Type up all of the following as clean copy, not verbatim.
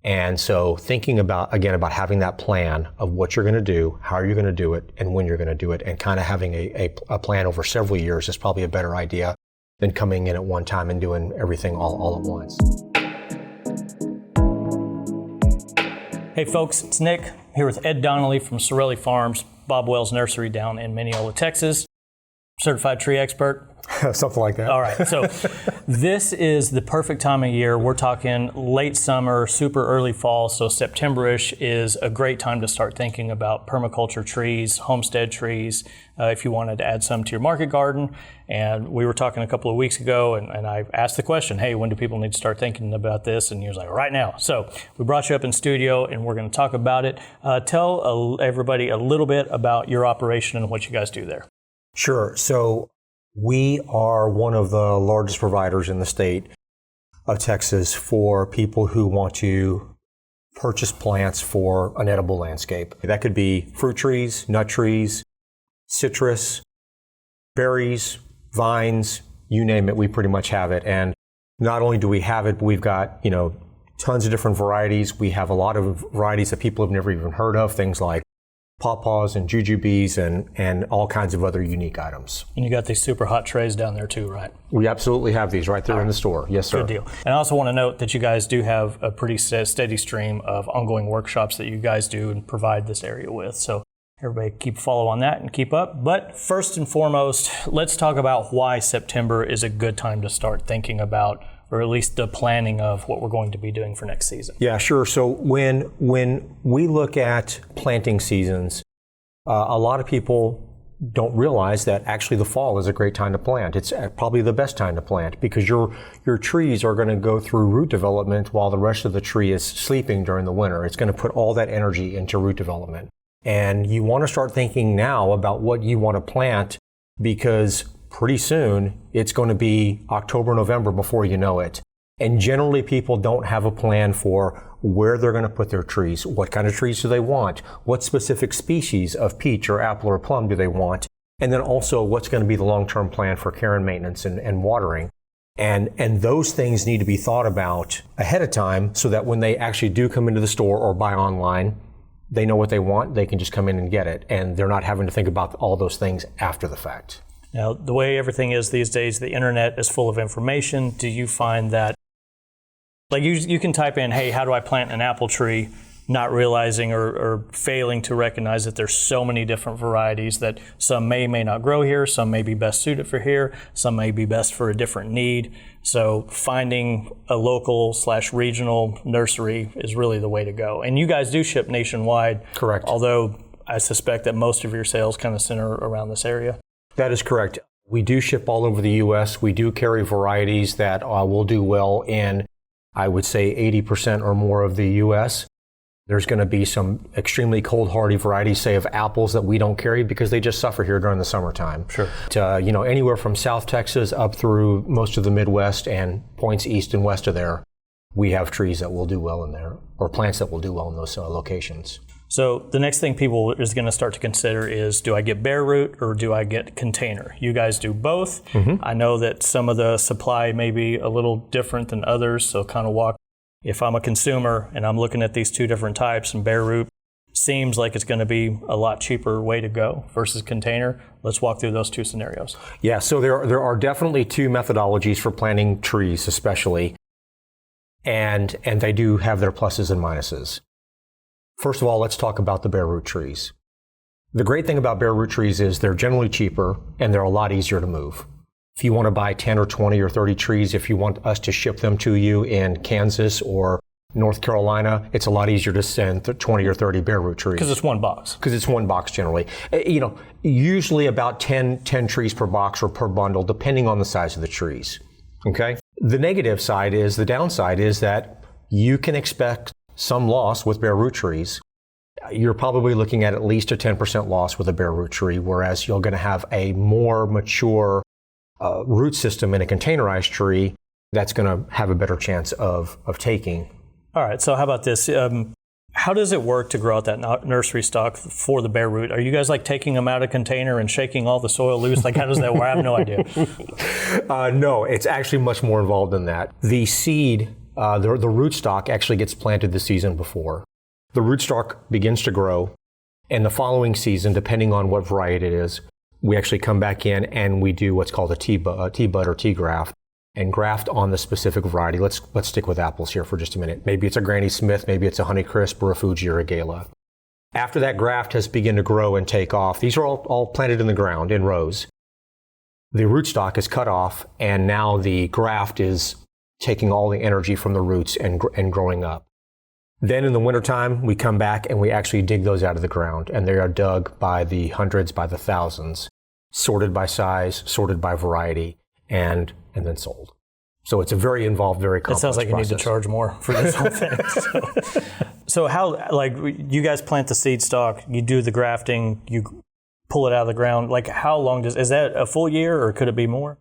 And so thinking about having that plan of what you're going to do, how you're going to do it, and when you're going to do it, and kind of having a plan over several years is probably a better idea than coming in at one time and doing everything all at once. Hey folks, it's Nick here with Ed Donnelly from Sorelli Farms, Bob Wells Nursery down in Mineola, Texas. Certified tree expert. Something like that. All right, so this is the perfect time of year. We're talking late summer, super early fall, so September-ish is a great time to start thinking about permaculture trees, homestead trees, if you wanted to add some to your market garden. And we were talking a couple of weeks ago, and I asked the question, hey, when do people need to start thinking about this? And he was like, right now. So we brought you up in studio, and we're going to talk about it. Tell everybody a little bit about your operation and what you guys do there. Sure. So we are one of the largest providers in the state of Texas for people who want to purchase plants for an edible landscape. That could be fruit trees, nut trees, citrus, berries, vines, you name it, we pretty much have it. And not only do we have it, but we've got, tons of different varieties. We have a lot of varieties that people have never even heard of, things like pawpaws and jujubes and all kinds of other unique items. And you got these super hot trays down there too, right? We absolutely have these right there in the store. Yes, sir. Good deal. And I also want to note that you guys do have a pretty steady stream of ongoing workshops that you guys do and provide this area with. So everybody keep a follow on that and keep up. But first and foremost, let's talk about why September is a good time to start thinking about, or at least the planning of what we're going to be doing for next season. Yeah, sure. So when we look at planting seasons, a lot of people don't realize that actually the fall is a great time to plant. It's probably the best time to plant because your trees are going to go through root development while the rest of the tree is sleeping during the winter. It's going to put all that energy into root development. And you want to start thinking now about what you want to plant because pretty soon it's going to be October, November before you know it. And generally people don't have a plan for where they're going to put their trees. What kind of trees do they want? What specific species of peach or apple or plum do they want? And then also what's going to be the long-term plan for care and maintenance and watering. And those things need to be thought about ahead of time so that when they actually do come into the store or buy online, they know what they want. They can just come in and get it. And they're not having to think about all those things after the fact. Now, the way everything is these days, the internet is full of information. Do you find that, like you can type in, hey, how do I plant an apple tree, not realizing or failing to recognize that there's so many different varieties that some may not grow here, some may be best suited for here, some may be best for a different need. So finding a local/regional nursery is really the way to go. And you guys do ship nationwide. Correct. Although I suspect that most of your sales kind of center around this area. That is correct. We do ship all over the U.S. We do carry varieties that will do well in, I would say, 80% or more of the U.S. There's going to be some extremely cold hardy varieties, say of apples, that we don't carry because they just suffer here during the summertime. Sure. Anywhere from South Texas up through most of the Midwest and points east and west of there, we have trees that will do well in there, or plants that will do well in those locations. So the next thing people is going to start to consider is, do I get bare root or do I get container? You guys do both. Mm-hmm. I know that some of the supply may be a little different than others, so kind of walk. If I'm a consumer and I'm looking at these two different types, and bare root seems like it's going to be a lot cheaper way to go versus container, let's walk through those two scenarios. Yeah, so there are definitely two methodologies for planting trees especially, and they do have their pluses and minuses. First of all, let's talk about the bare root trees. The great thing about bare root trees is they're generally cheaper and they're a lot easier to move. If you want to buy 10 or 20 or 30 trees, if you want us to ship them to you in Kansas or North Carolina, it's a lot easier to send 20 or 30 bare root trees. Because it's one box. Because it's one box generally. Usually about 10 trees per box or per bundle, depending on the size of the trees. Okay? The downside is that you can expect some loss with bare root trees. You're probably looking at least a 10% loss with a bare root tree, whereas you're going to have a more mature root system in a containerized tree that's going to have a better chance of taking. All right, so how about this? How does it work to grow out that nursery stock for the bare root? Are you guys like taking them out of container and shaking all the soil loose? Like, how does that work? I have no idea. No, it's actually much more involved than that. The seed the rootstock actually gets planted the season before. The rootstock begins to grow, and the following season, depending on what variety it is, we actually come back in and we do what's called a T-bud or T-graft, and graft on the specific variety. Let's stick with apples here for just a minute. Maybe it's a Granny Smith, maybe it's a Honeycrisp or a Fuji or a Gala. After that graft has begun to grow and take off, these are all planted in the ground in rows. The rootstock is cut off, and now the graft is taking all the energy from the roots and growing up. Then in the wintertime, we come back and we actually dig those out of the ground, and they are dug by the hundreds, by the thousands, sorted by size, sorted by variety, and then sold. So it's a very involved, very complex process. It sounds like you need to charge more for this whole thing. So how, like, you guys plant the seed stock, you do the grafting, you pull it out of the ground. Like, how long is that a full year, or could it be more?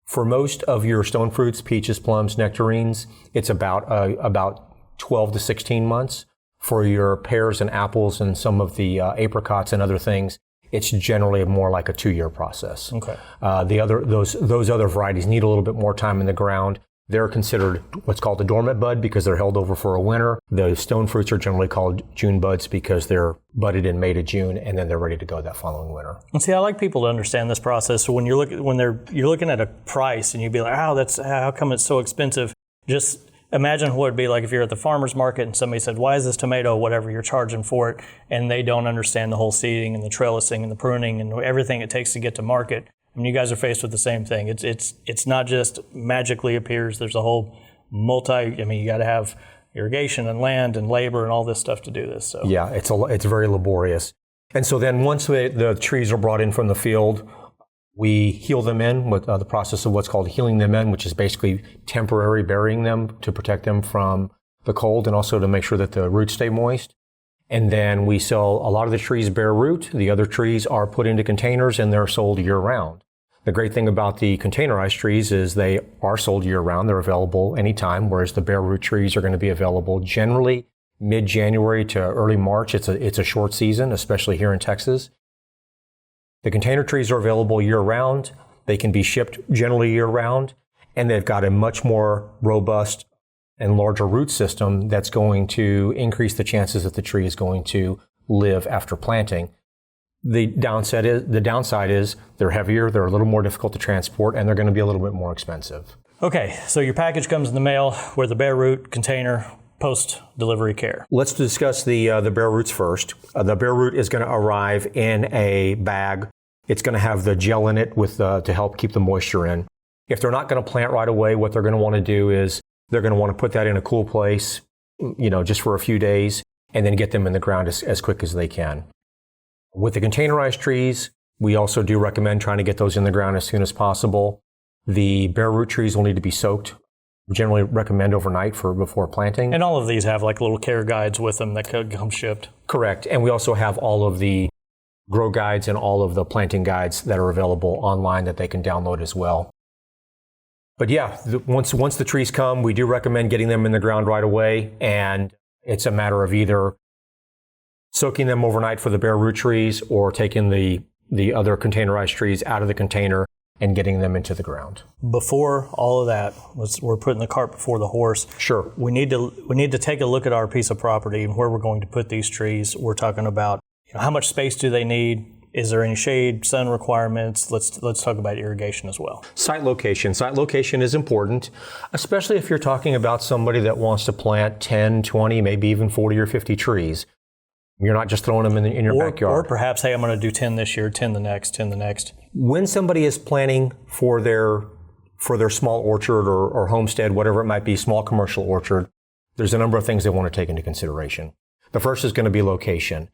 For most of your stone fruits, peaches, plums, nectarines, it's about 12 to 16 months. For your pears and apples and some of the apricots and other things, it's generally more like a 2-year process. Okay. Those other varieties need a little bit more time in the ground. They're considered what's called a dormant bud because they're held over for a winter. The stone fruits are generally called June buds because they're budded in May to June, and then they're ready to go that following winter. And see, I like people to understand this process. So when you're looking at a price and you'd be like, how come it's so expensive? Just imagine what it'd be like if you're at the farmer's market and somebody said, why is this tomato whatever you're charging for it? And they don't understand the whole seeding and the trellising and the pruning and everything it takes to get to market. I mean, you guys are faced with the same thing. It's not just magically appears. There's a whole you got to have irrigation and land and labor and all this stuff to do this. So yeah, it's very laborious. And so then once the trees are brought in from the field, we heal them in with the process of what's called healing them in, which is basically temporary burying them to protect them from the cold and also to make sure that the roots stay moist. And then we sell a lot of the trees bare root. The other trees are put into containers and they're sold year round. The great thing about the containerized trees is they are sold year round. They're available anytime, whereas the bare root trees are going to be available generally mid-January to early March. It's a short season, especially here in Texas. The container trees are available year round. They can be shipped generally year round, and they've got a much more robust and larger root system that's going to increase the chances that the tree is going to live after planting. The downside is they're heavier, they're a little more difficult to transport, and they're going to be a little bit more expensive. Okay, so your package comes in the mail with the bare root container, post-delivery care. Let's discuss the bare roots first. The bare root is going to arrive in a bag. It's going to have the gel in it to help keep the moisture in. If they're not going to plant right away, what they're going to want to do is they're going to want to put that in a cool place, just for a few days, and then get them in the ground as quick as they can. With the containerized trees, we also do recommend trying to get those in the ground as soon as possible. The bare root trees will need to be soaked. We generally recommend overnight before planting. And all of these have like little care guides with them that could come shipped. Correct. And we also have all of the grow guides and all of the planting guides that are available online that they can download as well. But yeah, once the trees come, we do recommend getting them in the ground right away. And it's a matter of either soaking them overnight for the bare root trees or taking the other containerized trees out of the container and getting them into the ground. Before all of that, we're putting the cart before the horse. Sure. We need to take a look at our piece of property and where we're going to put these trees. We're talking about how much space do they need? Is there any shade, sun requirements? Let's talk about irrigation as well. Site location. Site location is important, especially if you're talking about somebody that wants to plant 10, 20, maybe even 40 or 50 trees. You're not just throwing them in your backyard. Or perhaps, hey, I'm going to do 10 this year, 10 the next, 10 the next. When somebody is planning for their small orchard or homestead, whatever it might be, small commercial orchard, there's a number of things they want to take into consideration. The first is going to be location.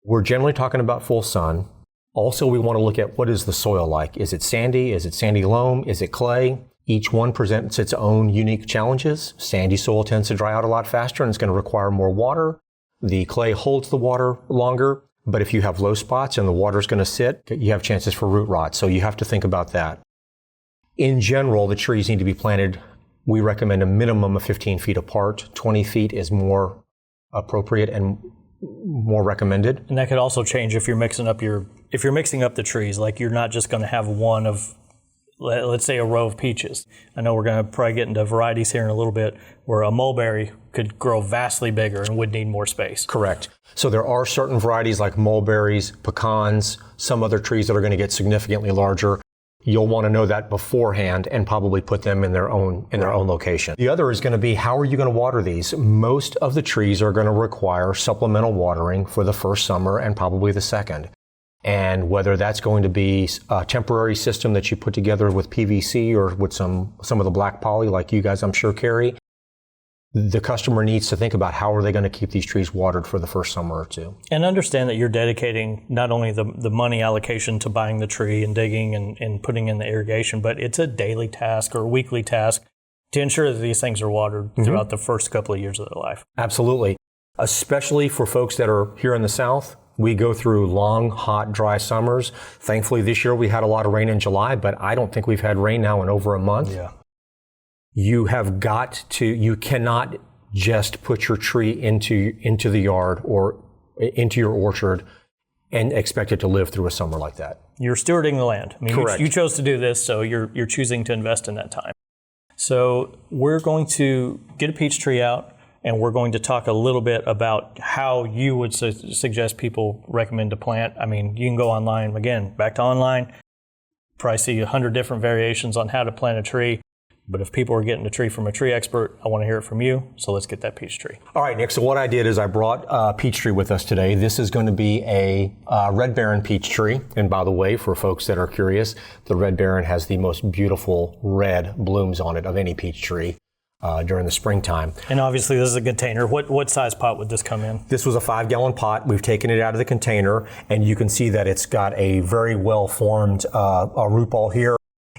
We're generally talking about full sun. Also, we want to look at what is the soil like. Is it sandy? Is it sandy loam? Is it clay? Each one presents its own unique challenges. Sandy soil tends to dry out a lot faster and it's going to require more water. The clay holds the water longer, but if you have low spots and the water's going to sit, you have chances for root rot. So you have to think about that. In general, the trees need to be planted. We recommend a minimum of 15 feet apart. 20 feet is more appropriate and more recommended. And that could also change if you're mixing up the trees. Like you're not just going to have one of let's say a row of peaches. I know we're going to probably get into varieties here in a little bit, where a mulberry could grow vastly bigger and would need more space. Correct. So there are certain varieties like mulberries, pecans, some other trees that are going to get significantly larger. You'll want to know that beforehand and probably put them in their own location. The other is going to be, how are you going to water these? Most of the trees are going to require supplemental watering for the first summer and probably the second. And whether that's going to be a temporary system that you put together with PVC or with some of the black poly like you guys I'm sure carry, the customer needs to think about how are they going to keep these trees watered for the first summer or two. And understand that you're dedicating not only the money allocation to buying the tree and digging and putting in the irrigation, but it's a daily task or weekly task to ensure that these things are watered throughout the first couple of years of their life. Absolutely. Especially for folks that are here in the South. We go through long, hot, dry summers. Thankfully, this year we had a lot of rain in July, but I don't think we've had rain now in over a month. Yeah. You cannot just put your tree into the yard or into your orchard and expect it to live through a summer like that. You're stewarding the land. I mean, correct. You chose to do this, so you're choosing to invest in that time. So we're going to get a peach tree out, and we're going to talk a little bit about how you would suggest people recommend to plant. I mean, you can go online, again, back to online, probably see 100 different variations on how to plant a tree. But if people are getting a tree from a tree expert, I want to hear it from you. So let's get that peach tree. All right, Nick. So what I did is I brought a peach tree with us today. This is going to be a Red Baron peach tree. And by the way, for folks that are curious, the Red Baron has the most beautiful red blooms on it of any peach tree during the springtime. And obviously this is a container. What size pot would this come in? This was a 5-gallon pot. We've taken it out of the container, and you can see that it's got a very well-formed root ball here.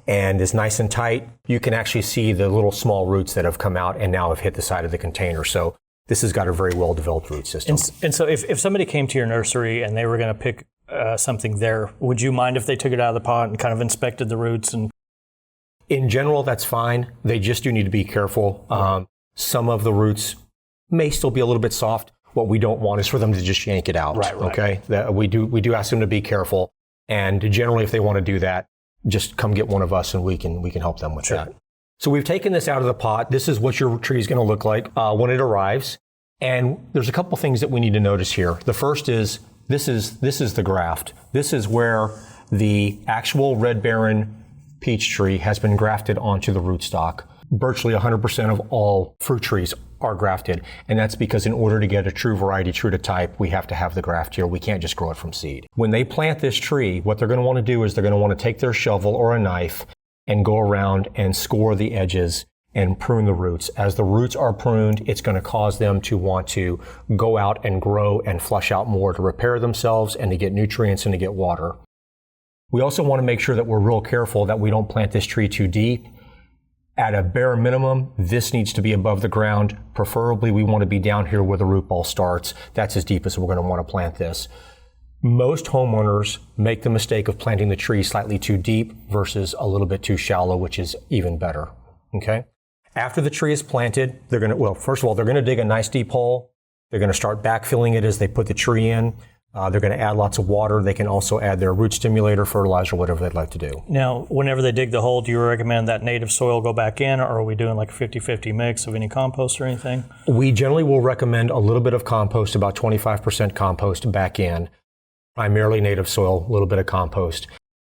And is nice and tight. You can actually see the little small roots that have come out and now have hit the side of the container. So this has got a very well-developed root system. And so if somebody came to your nursery and they were going to pick something there, would you mind if they took it out of the pot and kind of inspected the roots? And in general, that's fine. They just do need to be careful. Some of the roots may still be a little bit soft. What we don't want is for them to just yank it out. Right. Okay. We do ask them to be careful. And generally, if they want to do that, just come get one of us and we can help them with that. So we've taken this out of the pot. This is what your tree is going to look like when it arrives. And there's a couple things that we need to notice here. The first is this is the graft. This is where the actual Red Baron peach tree has been grafted onto the rootstock. Virtually 100% of all fruit trees are grafted, and that's because in order to get a true variety, true to type, we have to have the graft here. We can't just grow it from seed. When they plant this tree, what they're going to want to do is they're going to want to take their shovel or a knife and go around and score the edges and prune the roots. As the roots are pruned, it's going to cause them to want to go out and grow and flush out more to repair themselves and to get nutrients and to get water. We also want to make sure that we're real careful that we don't plant this tree too deep. At a bare minimum, this needs to be above the ground. Preferably, we want to be down here where the root ball starts. That's as deep as we're going to want to plant this. Most homeowners make the mistake of planting the tree slightly too deep versus a little bit too shallow, which is even better. Okay? After the tree is planted, first of all, they're going to dig a nice deep hole. They're going to start backfilling it as they put the tree in. They're going to add lots of water. They can also add their root stimulator, fertilizer, whatever they'd like to do. Now, whenever they dig the hole, do you recommend that native soil go back in, or are we doing like a 50-50 mix of any compost or anything? We generally will recommend a little bit of compost, about 25% compost back in, primarily native soil, a little bit of compost.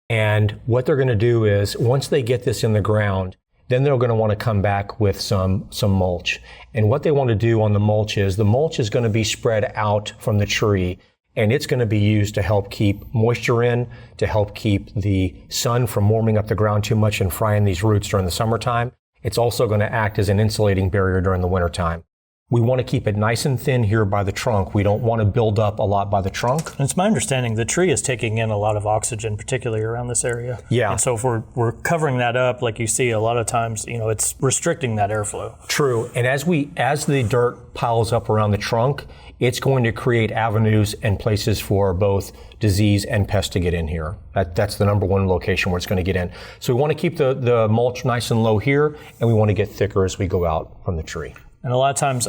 And what they're going to do is, once they get this in the ground, then they're going to want to come back with some mulch. And what they want to do on the mulch is going to be spread out from the tree. And it's going to be used to help keep moisture in, to help keep the sun from warming up the ground too much and frying these roots during the summertime. It's also going to act as an insulating barrier during the wintertime. We want to keep it nice and thin here by the trunk. We don't want to build up a lot by the trunk. And it's my understanding the tree is taking in a lot of oxygen, particularly around this area. Yeah. And so if we're covering that up, like you see a lot of times, it's restricting that airflow. True. And as the dirt piles up around the trunk, it's going to create avenues and places for both disease and pest to get in here. That's the number one location where it's going to get in. So we want to keep the mulch nice and low here, and we want to get thicker as we go out from the tree. And a lot of times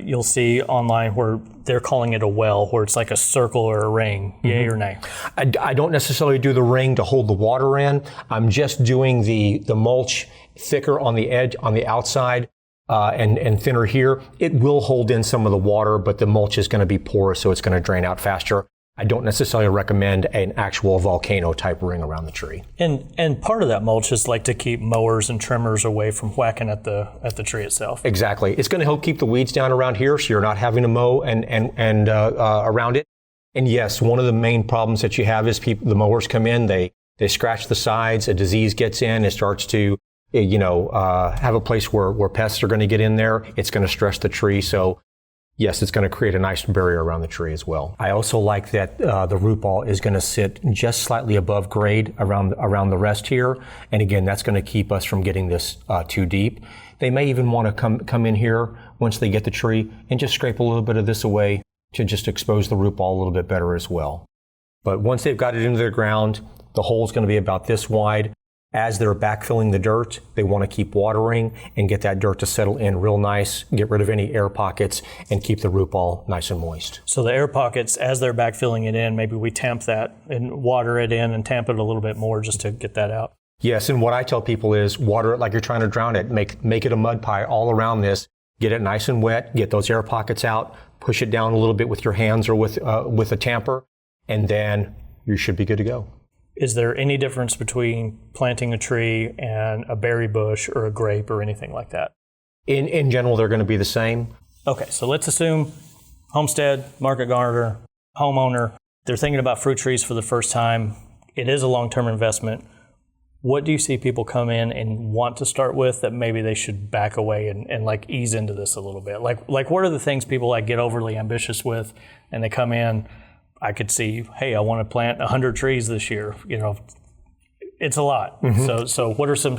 you'll see online where they're calling it a well, where it's like a circle or a ring, yay or nay? I don't necessarily do the ring to hold the water in. I'm just doing the mulch thicker on the edge, on the outside, and thinner here. It will hold in some of the water, but the mulch is going to be porous, so it's going to drain out faster. I don't necessarily recommend an actual volcano type ring around the tree. And part of that mulch is like to keep mowers and trimmers away from whacking at the tree itself. Exactly. It's going to help keep the weeds down around here, so you're not having to mow and around it. And yes, one of the main problems that you have is the mowers come in, they scratch the sides, a disease gets in, it starts to have a place where pests are going to get in there. It's going to stress the tree. So yes, it's going to create a nice barrier around the tree as well. I also like that the root ball is going to sit just slightly above grade around the rest here. And again, that's going to keep us from getting this too deep. They may even want to come in here once they get the tree and just scrape a little bit of this away to just expose the root ball a little bit better as well. But once they've got it into the ground, the hole is going to be about this wide. As they're backfilling the dirt, they want to keep watering and get that dirt to settle in real nice, get rid of any air pockets, and keep the root ball nice and moist. So the air pockets, as they're backfilling it in, maybe we tamp that and water it in and tamp it a little bit more just to get that out. Yes, and what I tell people is water it like you're trying to drown it. Make it a mud pie all around this. Get it nice and wet, get those air pockets out, push it down a little bit with your hands or with a tamper, and then you should be good to go. Is there any difference between planting a tree and a berry bush or a grape or anything like that? In general, they're going to be the same. Okay, so let's assume homestead, market gardener, homeowner, they're thinking about fruit trees for the first time. It is a long-term investment. What do you see people come in and want to start with that maybe they should back away and like ease into this a little bit? Like what are the things people like get overly ambitious with and they come in? I could see, hey, I want to plant 100 trees this year. It's a lot. Mm-hmm. So what are some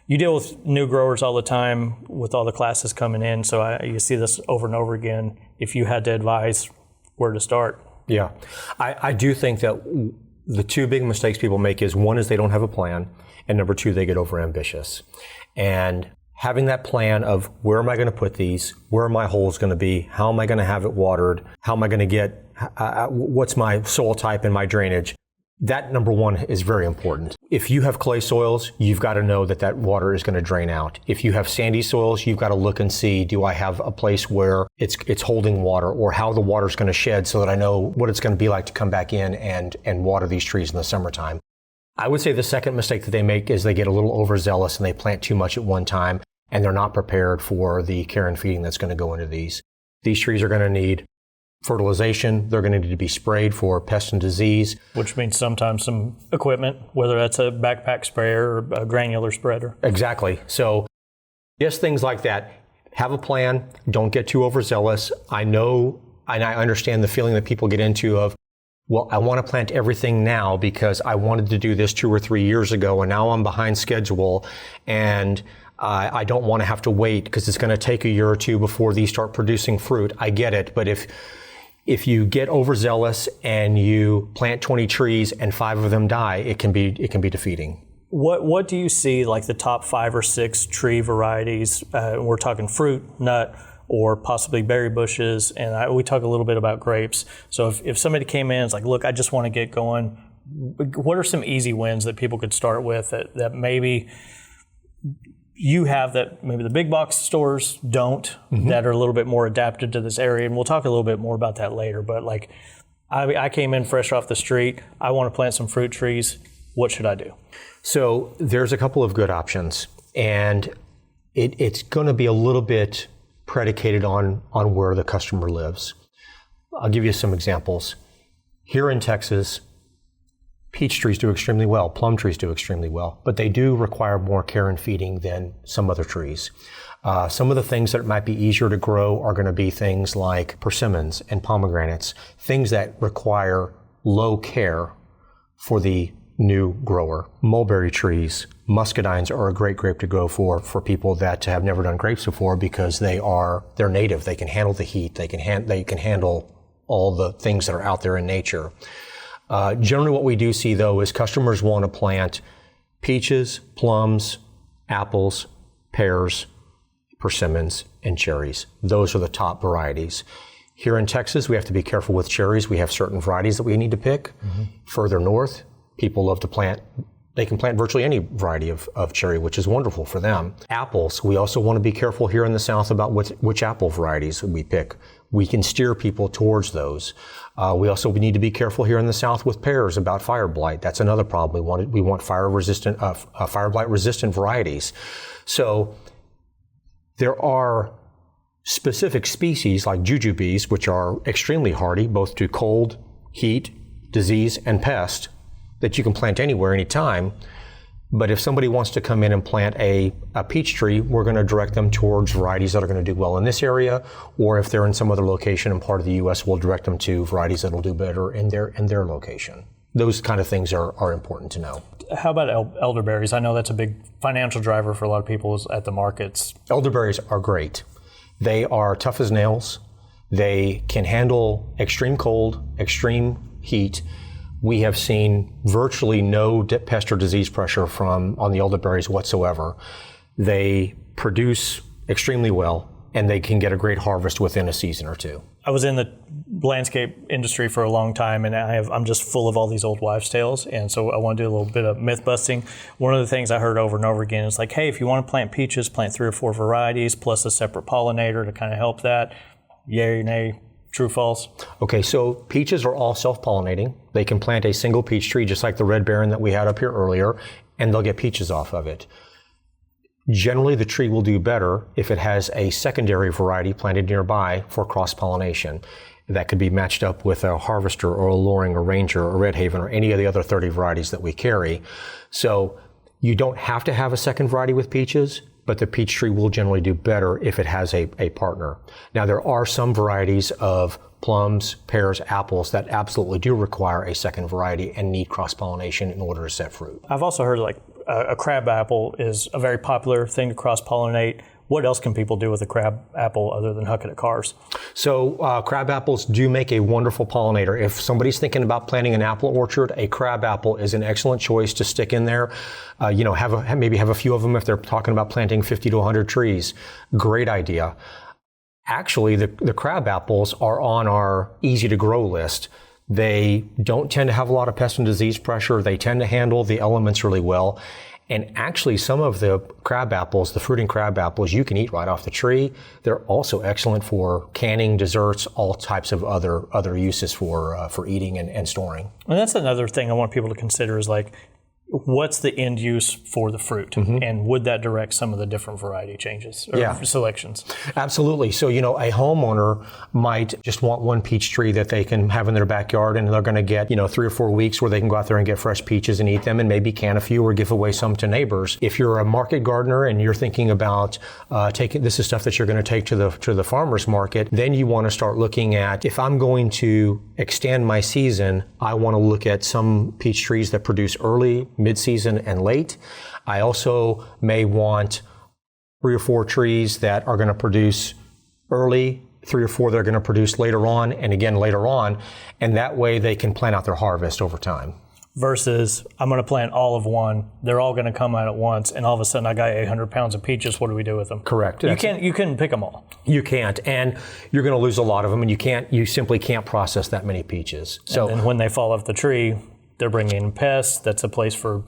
you deal with new growers all the time with all the classes coming in. So you see this over and over again. If you had to advise where to start. Yeah, I do think that the two big mistakes people make is one is they don't have a plan, and number two, they get over ambitious. And having that plan of where am I going to put these, where are my holes going to be, how am I going to have it watered, how am I going to get, what's my soil type and my drainage, that number one is very important. If you have clay soils, you've got to know that water is going to drain out. If you have sandy soils, you've got to look and see, do I have a place where it's holding water, or how the water is going to shed so that I know what it's going to be like to come back in and water these trees in the summertime. I would say the second mistake that they make is they get a little overzealous and they plant too much at one time, and they're not prepared for the care and feeding that's going to go into these. These trees are going to need fertilization. They're going to need to be sprayed for pest and disease. Which means sometimes some equipment, whether that's a backpack sprayer or a granular spreader. Exactly. So just things like that. Have a plan. Don't get too overzealous. I know, and I understand the feeling that people get into of, well, I want to plant everything now because I wanted to do this 2 or 3 years ago, and now I'm behind schedule, and I don't want to have to wait because it's going to take a year or two before these start producing fruit. I get it, but if you get overzealous and you plant 20 trees and 5 of them die, it can be defeating. What do you see like the top 5 or 6 tree varieties? We're talking fruit, nut, or possibly berry bushes, and we talk a little bit about grapes. So if somebody came in and is like, look, I just want to get going, what are some easy wins that people could start with that maybe you have that maybe the big box stores don't, mm-hmm. that are a little bit more adapted to this area? And we'll talk a little bit more about that later. But like, I came in fresh off the street. I want to plant some fruit trees. What should I do? So there's a couple of good options, and it's going to be a little bit predicated on where the customer lives. I'll give you some examples. Here in Texas, peach trees do extremely well, plum trees do extremely well, but they do require more care and feeding than some other trees. Some of the things that might be easier to grow are going to be things like persimmons and pomegranates, things that require low care for the new grower. Mulberry trees, muscadines are a great grape to grow for people that have never done grapes before because they're native. They can handle the heat. They can handle all the things that are out there in nature. Generally what we do see though is customers want to plant peaches, plums, apples, pears, persimmons, and cherries. Those are the top varieties. Here in Texas, we have to be careful with cherries. We have certain varieties that we need to pick. Further north, people love to plant. They can plant virtually any variety of cherry, which is wonderful for them. Apples, we also want to be careful here in the South about which apple varieties we pick. We can steer people towards those. We also need to be careful here in the South with pears about fire blight. That's another problem. We want fire blight resistant varieties. So there are specific species like jujubes, which are extremely hardy both to cold, heat, disease, and pest, that you can plant anywhere, anytime. But if somebody wants to come in and plant a peach tree, we're going to direct them towards varieties that are going to do well in this area, or if they're in some other location and part of the U.S., we'll direct them to varieties that will do better in their location. Those kind of things are important to know. How about elderberries? I know that's a big financial driver for a lot of people at the markets. Elderberries are great. They are tough as nails. They can handle extreme cold, extreme heat. We have seen virtually no pest or disease pressure on the elderberries whatsoever. They produce extremely well, and they can get a great harvest within a season or two. I was in the landscape industry for a long time, and I'm just full of all these old wives' tales, and so I want to do a little bit of myth busting. One of the things I heard over and over again is like, hey, if you want to plant peaches, plant 3 or 4 varieties plus a separate pollinator to kind of help that. Yay or nay? True, false? Okay, so peaches are all self-pollinating. They can plant a single peach tree, just like the Red Baron that we had up here earlier, and they'll get peaches off of it. Generally, the tree will do better if it has a secondary variety planted nearby for cross-pollination. That could be matched up with a Harvester or a Loring or Ranger or Red Haven or any of the other 30 varieties that we carry. So you don't have to have a second variety with peaches, but the peach tree will generally do better if it has a partner. Now, there are some varieties of plums, pears, apples that absolutely do require a second variety and need cross-pollination in order to set fruit. I've also heard like a crab apple is a very popular thing to cross-pollinate. What else can people do with a crab apple other than huck it at cars? So crab apples do make a wonderful pollinator. If somebody's thinking about planting an apple orchard, a crab apple is an excellent choice to stick in there. Maybe have a few of them if they're talking about planting 50 to 100 trees. Great idea. Actually, the crab apples are on our easy to grow list. They don't tend to have a lot of pest and disease pressure. They tend to handle the elements really well. And actually, some of the crab apples, the fruiting crab apples, you can eat right off the tree. They're also excellent for canning, desserts, all types of other uses for eating and storing. And that's another thing I want people to consider is like, what's the end use for the fruit? And would that direct some of the different variety changes or selections? Absolutely. So, a homeowner might just want one peach tree that they can have in their backyard, and they're going to get, 3 or 4 weeks where they can go out there and get fresh peaches and eat them and maybe can a few or give away some to neighbors. If you're a market gardener and you're thinking about this is stuff that you're going to take to the farmer's market, then you want to start looking at, if I'm going to extend my season, I want to look at some peach trees that produce early, mid-season, and late. I also may want 3 or 4 trees that are going to produce early, 3 or 4 that are going to produce later on, and again later on, and that way they can plan out their harvest over time. Versus, I'm going to plant all of one, they're all going to come out at once, and all of a sudden I got 800 pounds of peaches, what do we do with them? Correct. You couldn't pick them all. You can't, and you're going to lose a lot of them, and you simply can't process that many peaches. So, and when they fall off the tree, they're bringing in pests. That's a place for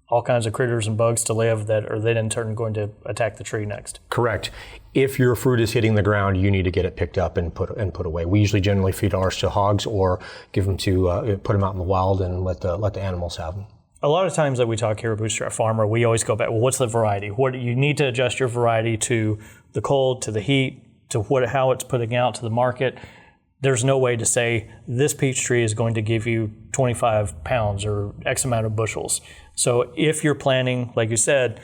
all kinds of critters and bugs to live are then in turn going to attack the tree next. Correct. If your fruit is hitting the ground, you need to get it picked up and put away. We usually generally feed ours to hogs or give them to put them out in the wild and let the animals have them. A lot of times that we talk here at Bootstrap Farmer, we always go back, well, what's the variety? You need to adjust your variety to the cold, to the heat, to how it's putting out to the market. There's no way to say this peach tree is going to give you 25 pounds or X amount of bushels. So if you're planning, like you said,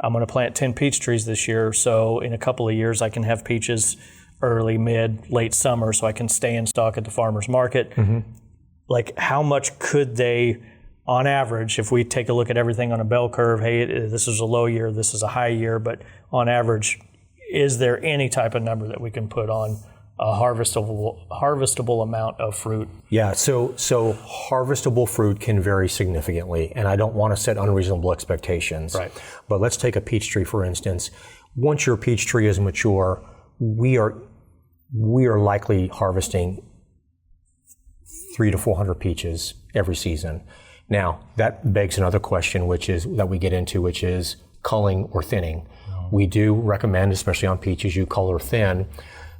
I'm going to plant 10 peach trees this year, so in a couple of years I can have peaches early, mid, late summer, so I can stay in stock at the farmer's market. Like, how much could they, on average, if we take a look at everything on a bell curve, hey, this is a low year, this is a high year, but on average, is there any type of number that we can put on a harvestable amount of fruit? Yeah, so harvestable fruit can vary significantly, and I don't want to set unreasonable expectations. Right. But let's take a peach tree, for instance. Once your peach tree is mature, we are likely harvesting 300 to 400 peaches every season. Now, that begs another question, which is culling or thinning. We do recommend, especially on peaches, you cull or thin.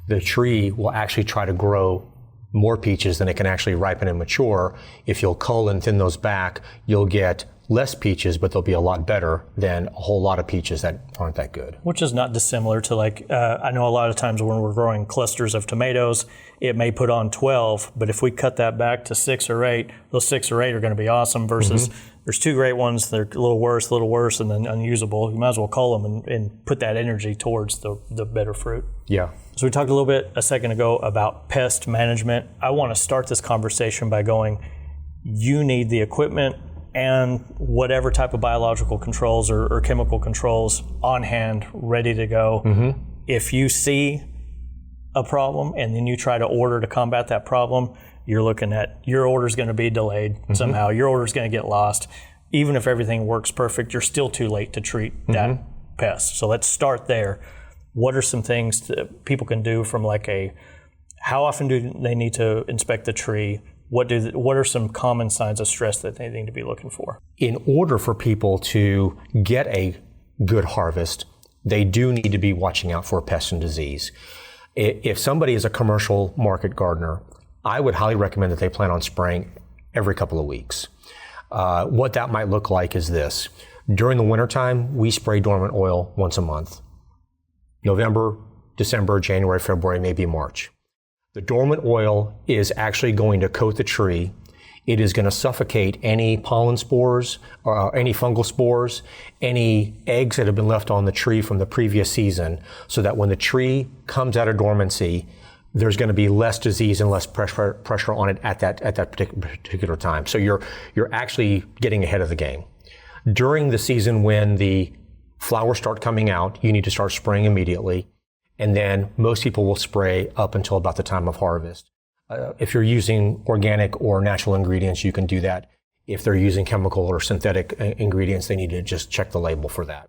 The tree will actually try to grow more peaches than it can actually ripen and mature. If you'll cull and thin those back, you'll get less peaches, but they'll be a lot better than a whole lot of peaches that aren't that good. Which is not dissimilar to I know a lot of times when we're growing clusters of tomatoes, it may put on 12, but if we cut that back to 6 or 8, those 6 or 8 are going to be awesome versus there's 2 great ones, they're a little worse, and then unusable. You might as well cull them and put that energy towards the better fruit. Yeah. So we talked a little bit a second ago about pest management. I want to start this conversation by going, you need the equipment and whatever type of biological controls or chemical controls on hand, ready to go. If you see a problem and then you try to order to combat that problem, you're looking at your order's going to be delayed somehow. Your order's going to get lost. Even if everything works perfect, you're still too late to treat that pest. So let's start there. What are some things that people can do from how often do they need to inspect the tree? What are some common signs of stress that they need to be looking for? In order for people to get a good harvest, they do need to be watching out for pests and disease. If somebody is a commercial market gardener, I would highly recommend that they plan on spraying every couple of weeks. What that might look like is this. During the wintertime, we spray dormant oil once a month. November, December, January, February, maybe March. The dormant oil is actually going to coat the tree. It is going to suffocate any pollen spores, or any fungal spores, any eggs that have been left on the tree from the previous season, so that when the tree comes out of dormancy, there's going to be less disease and less pressure on it at that particular time. So you're actually getting ahead of the game. During the season when the flowers start coming out, you need to start spraying immediately. And then most people will spray up until about the time of harvest. If you're using organic or natural ingredients, you can do that. If they're using chemical or synthetic ingredients, they need to just check the label for that.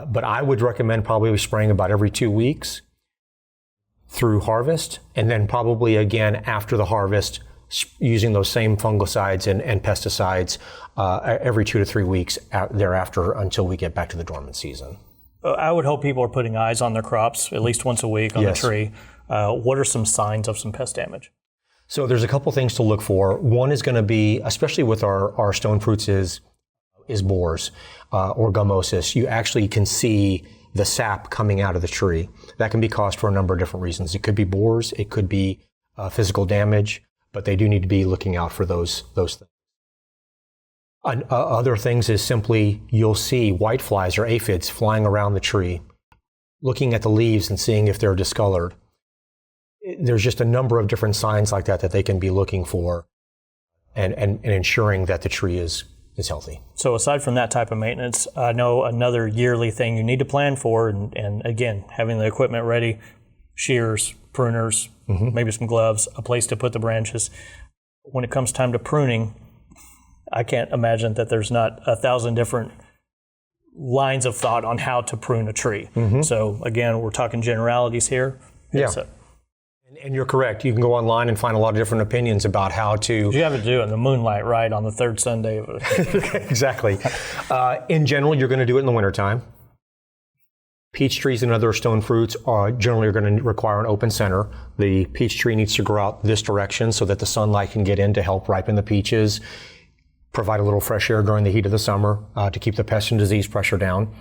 But I would recommend probably spraying about every 2 weeks through harvest, and then probably again after the harvest, using those same fungicides and pesticides every 2 to 3 weeks thereafter until we get back to the dormant season. I would hope people are putting eyes on their crops at least once a week on the tree. What are some signs of some pest damage? So there's a couple things to look for. One is going to be, especially with our stone fruits, is borers or gummosis. You actually can see the sap coming out of the tree. That can be caused for a number of different reasons. It could be borers, it could be physical damage, but they do need to be looking out for those things. Other things is simply you'll see whiteflies or aphids flying around the tree, looking at the leaves and seeing if they're discolored. There's just a number of different signs like that they can be looking for and ensuring that the tree is healthy. So aside from that type of maintenance, I know another yearly thing you need to plan for, and again, having the equipment ready, shears, pruners, maybe some gloves, a place to put the branches. When it comes time to pruning, I can't imagine that there's not 1,000 different lines of thought on how to prune a tree. So again, we're talking generalities here. Yeah. And you're correct. You can go online and find a lot of different opinions about how to... You have to do it in the moonlight, right, on the third Sunday of it. Exactly. In general, you're going to do it in the wintertime. Peach trees and other stone fruits are generally going to require an open center. The peach tree needs to grow out this direction so that the sunlight can get in to help ripen the peaches, provide a little fresh air during the heat of the summer to keep the pest and disease pressure down.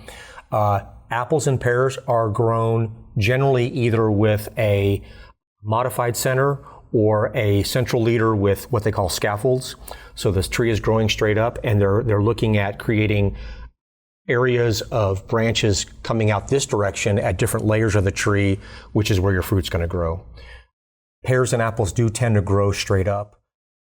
Apples and pears are grown generally either with a modified center or a central leader with what they call scaffolds. So this tree is growing straight up, and they're looking at creating areas of branches coming out this direction at different layers of the tree, which is where your fruit's going to grow. Pears and apples do tend to grow straight up.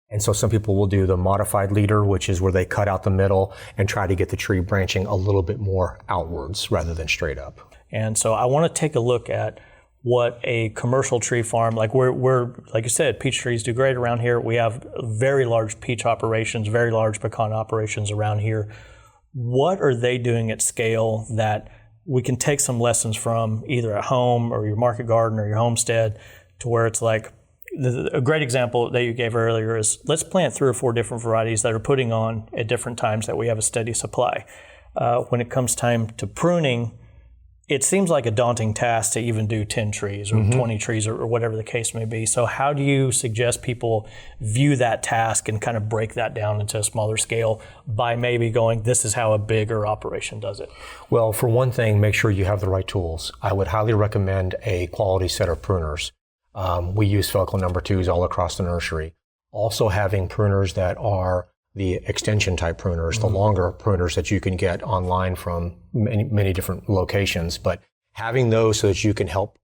And so some people will do the modified leader, which is where they cut out the middle and try to get the tree branching a little bit more outwards rather than straight up. And so I want to take a look at what a commercial tree farm, like we're like you said, peach trees do great around here. We have very large peach operations, very large pecan operations around here. What are they doing at scale that we can take some lessons from either at home or your market garden or your homestead, to where it's like, a great example that you gave earlier is, let's plant 3 or 4 different varieties that are putting on at different times that we have a steady supply. When it comes time to pruning, it seems like a daunting task to even do 10 trees or 20 trees or whatever the case may be. So how do you suggest people view that task and kind of break that down into a smaller scale by maybe going, this is how a bigger operation does it? Well, for one thing, make sure you have the right tools. I would highly recommend a quality set of pruners. We use Felco number 2s all across the nursery. Also having pruners that are the extension type pruners, the longer pruners that you can get online from many different locations. But having those so that you can help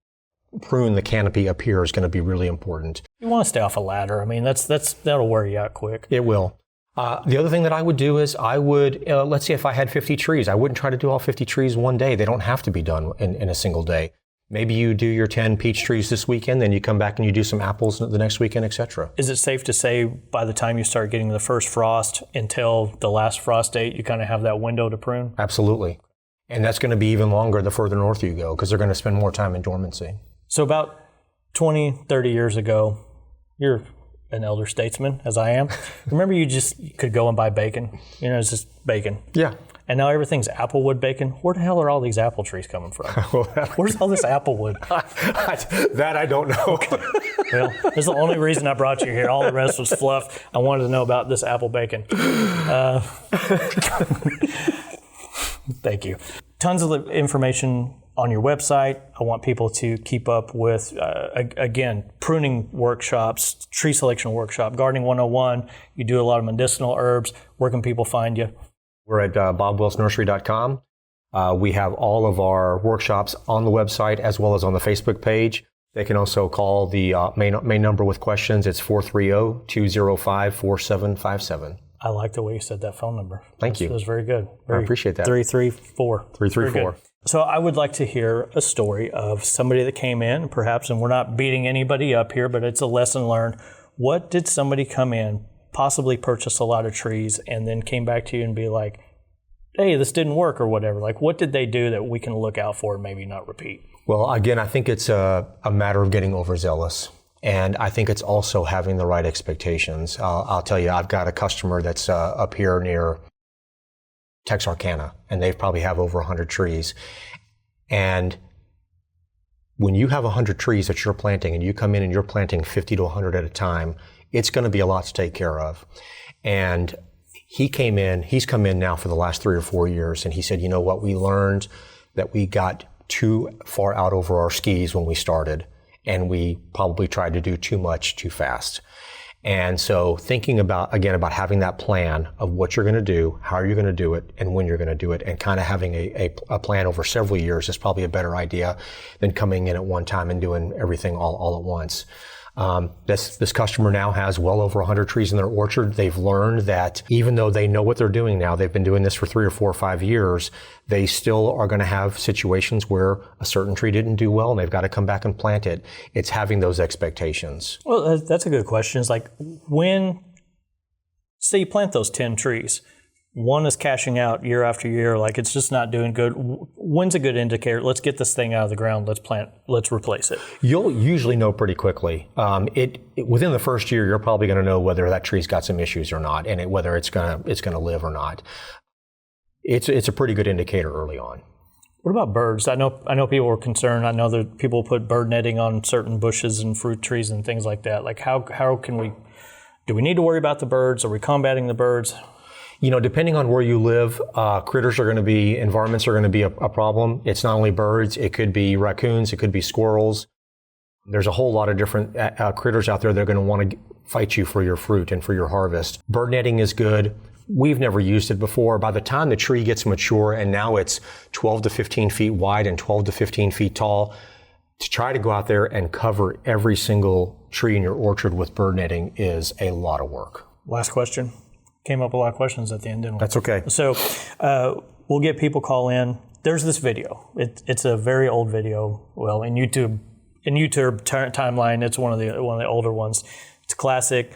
prune the canopy up here is going to be really important. You want to stay off a ladder. I mean, that'll wear you out quick. It will. The other thing that I would do is let's say if I had 50 trees, I wouldn't try to do all 50 trees one day. They don't have to be done in a single day. Maybe you do your 10 peach trees this weekend, then you come back and you do some apples the next weekend, etc. Is it safe to say by the time you start getting the first frost until the last frost date, you kind of have that window to prune? Absolutely. And that's going to be even longer the further north you go, because they're going to spend more time in dormancy. So about 20, 30 years ago, you're an elder statesman, as I am. Remember you could go and buy bacon? You know, it's just bacon. Yeah. And now everything's applewood bacon. Where the hell are all these apple trees coming from? Where's all this applewood? That I don't know. Well, that's the only reason I brought you here. All the rest was fluff. I wanted to know about this apple bacon. Thank you. Tons of information on your website. I want people to keep up with, again, pruning workshops, tree selection workshop, gardening 101. You do a lot of medicinal herbs. Where can people find you? We're at bobwellsnursery.com. We have all of our workshops on the website as well as on the Facebook page. They can also call the main number with questions. It's 430-205-4757. I like the way you said that phone number. Thank you. That was very good. I appreciate that. 334. 334. So I would like to hear a story of somebody that came in, perhaps, and we're not beating anybody up here, but it's a lesson learned. What did somebody come in, possibly purchase a lot of trees, and then came back to you and be like, hey, this didn't work or whatever? Like, what did they do that we can look out for and maybe not repeat? Well, again, I think it's a matter of getting overzealous. And I think it's also having the right expectations. I'll tell you, I've got a customer that's up here near Texarkana, and they probably have over 100 trees. And when you have 100 trees that you're planting and you come in and you're planting 50 to 100 at a time, it's going to be a lot to take care of. And he's come in now for the last 3 or 4 years, and he said, you know what, we learned that we got too far out over our skis when we started, and we probably tried to do too much too fast. And so thinking about having that plan of what you're going to do, how you're going to do it, and when you're going to do it, and kind of having a plan over several years is probably a better idea than coming in at one time and doing everything all at once. This customer now has well over 100 trees in their orchard. They've learned that even though they know what they're doing now, they've been doing this for 3 or 4 or 5 years, they still are going to have situations where a certain tree didn't do well and they've got to come back and plant it. It's having those expectations. Well, that's a good question. It's like, say you plant those 10 trees, one is cashing out year after year, like it's just not doing good. When's a good indicator? Let's get this thing out of the ground. Let's replace it. You'll usually know pretty quickly. Within the first year, you're probably going to know whether that tree's got some issues or not, and whether it's going to live or not. It's a pretty good indicator early on. What about birds? I know people were concerned. I know that people put bird netting on certain bushes and fruit trees and things like that. Like how do we need to worry about the birds? Are we combating the birds? You know, depending on where you live, environments are going to be a problem. It's not only birds, it could be raccoons, it could be squirrels. There's a whole lot of different critters out there that are going to want to fight you for your fruit and for your harvest. Bird netting is good. We've never used it before. By the time the tree gets mature, and now it's 12 to 15 feet wide and 12 to 15 feet tall, to try to go out there and cover every single tree in your orchard with bird netting is a lot of work. Last question. Came up a lot of questions at the end, didn't we? That's okay. So we'll get people call in. There's this video. It's a very old video. Well, in YouTube timeline, it's one of the older ones. It's classic.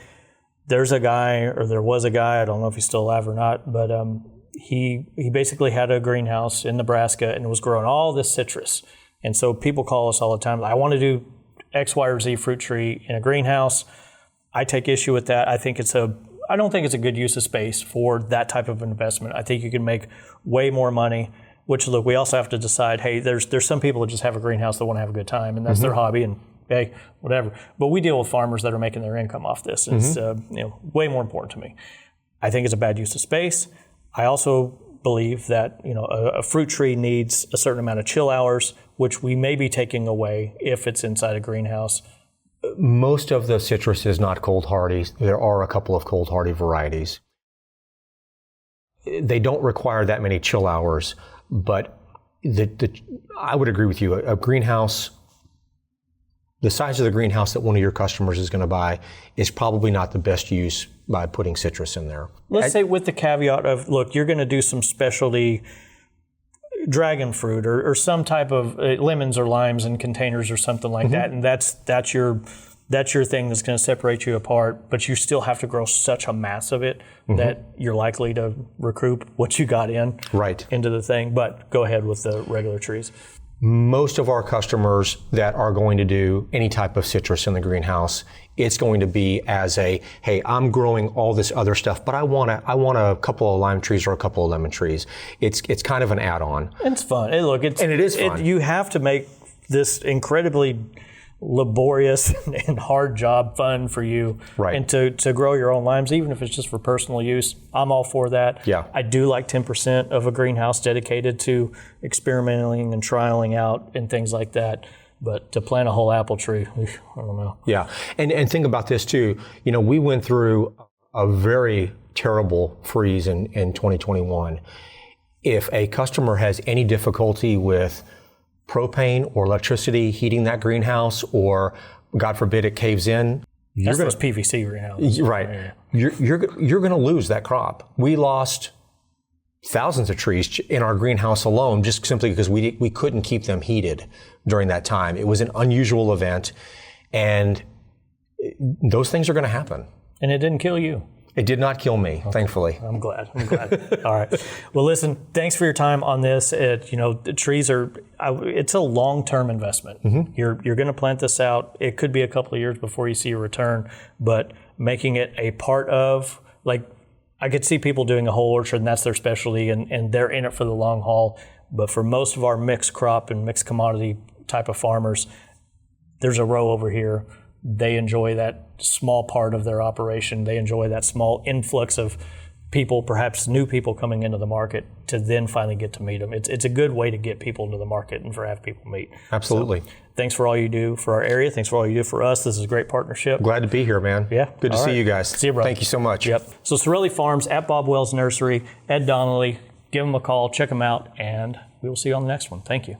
There was a guy, I don't know if he's still alive or not, but he basically had a greenhouse in Nebraska and was growing all this citrus. And so people call us all the time, I want to do X, Y, or Z fruit tree in a greenhouse. I take issue with that. I don't think it's a good use of space for that type of investment. I think you can make way more money, which, look, we also have to decide, hey, there's some people that just have a greenhouse that want to have a good time, and that's their hobby, and hey, whatever. But we deal with farmers that are making their income off this, and it's way more important to me. I think it's a bad use of space. I also believe that a fruit tree needs a certain amount of chill hours, which we may be taking away if it's inside a greenhouse. Most of the citrus is not cold hardy. There are a couple of cold hardy varieties. They don't require that many chill hours, but I would agree with you. A greenhouse, the size of the greenhouse that one of your customers is going to buy is probably not the best use by putting citrus in there. Let's say with the caveat of, look, you're going to do some specialty dragon fruit or some type of lemons or limes in containers or something like that, and that's your thing that's going to separate you apart, but you still have to grow such a mass of it that you're likely to recoup what you got into the thing. But go ahead with the regular trees. Most of our customers that are going to do any type of citrus in the greenhouse, it's going to be as hey, I'm growing all this other stuff, but I want a couple of lime trees or a couple of lemon trees. It's kind of an add-on. It's fun. It is fun. You have to make this incredibly laborious and hard job fun for you, and to grow your own limes, even if it's just for personal use. I'm all for that. I do like 10% of a greenhouse dedicated to experimenting and trialing out and things like that, but to plant a whole apple tree, I don't know. And think about this too. We went through a very terrible freeze in 2021. If a customer has any difficulty with propane or electricity heating that greenhouse, or God forbid it caves in, that's those PVC greenhouses. Right. You're going to lose that crop. We lost thousands of trees in our greenhouse alone just simply because we couldn't keep them heated during that time. It was an unusual event, and those things are going to happen. And it didn't kill you. It did not kill me, thankfully. I'm glad. All right. Well, listen, thanks for your time on this. The trees it's a long-term investment. You're going to plant this out. It could be a couple of years before you see a return, but making it a part of, I could see people doing a whole orchard, and that's their specialty, and they're in it for the long haul. But for most of our mixed crop and mixed commodity type of farmers, there's a row over here. They enjoy that small part of their operation. They enjoy that small influx of people, perhaps new people coming into the market, to then finally get to meet them. It's a good way to get people into the market and have people meet. Absolutely. So, thanks for all you do for our area. Thanks for all you do for us. This is a great partnership. Glad to be here, man. Yeah. Good to see you guys. See you, bro. Thank you so much. Yep. So Sorelli Farms at Bob Wells Nursery, Ed Donnelly. Give them a call, check them out, and we will see you on the next one. Thank you.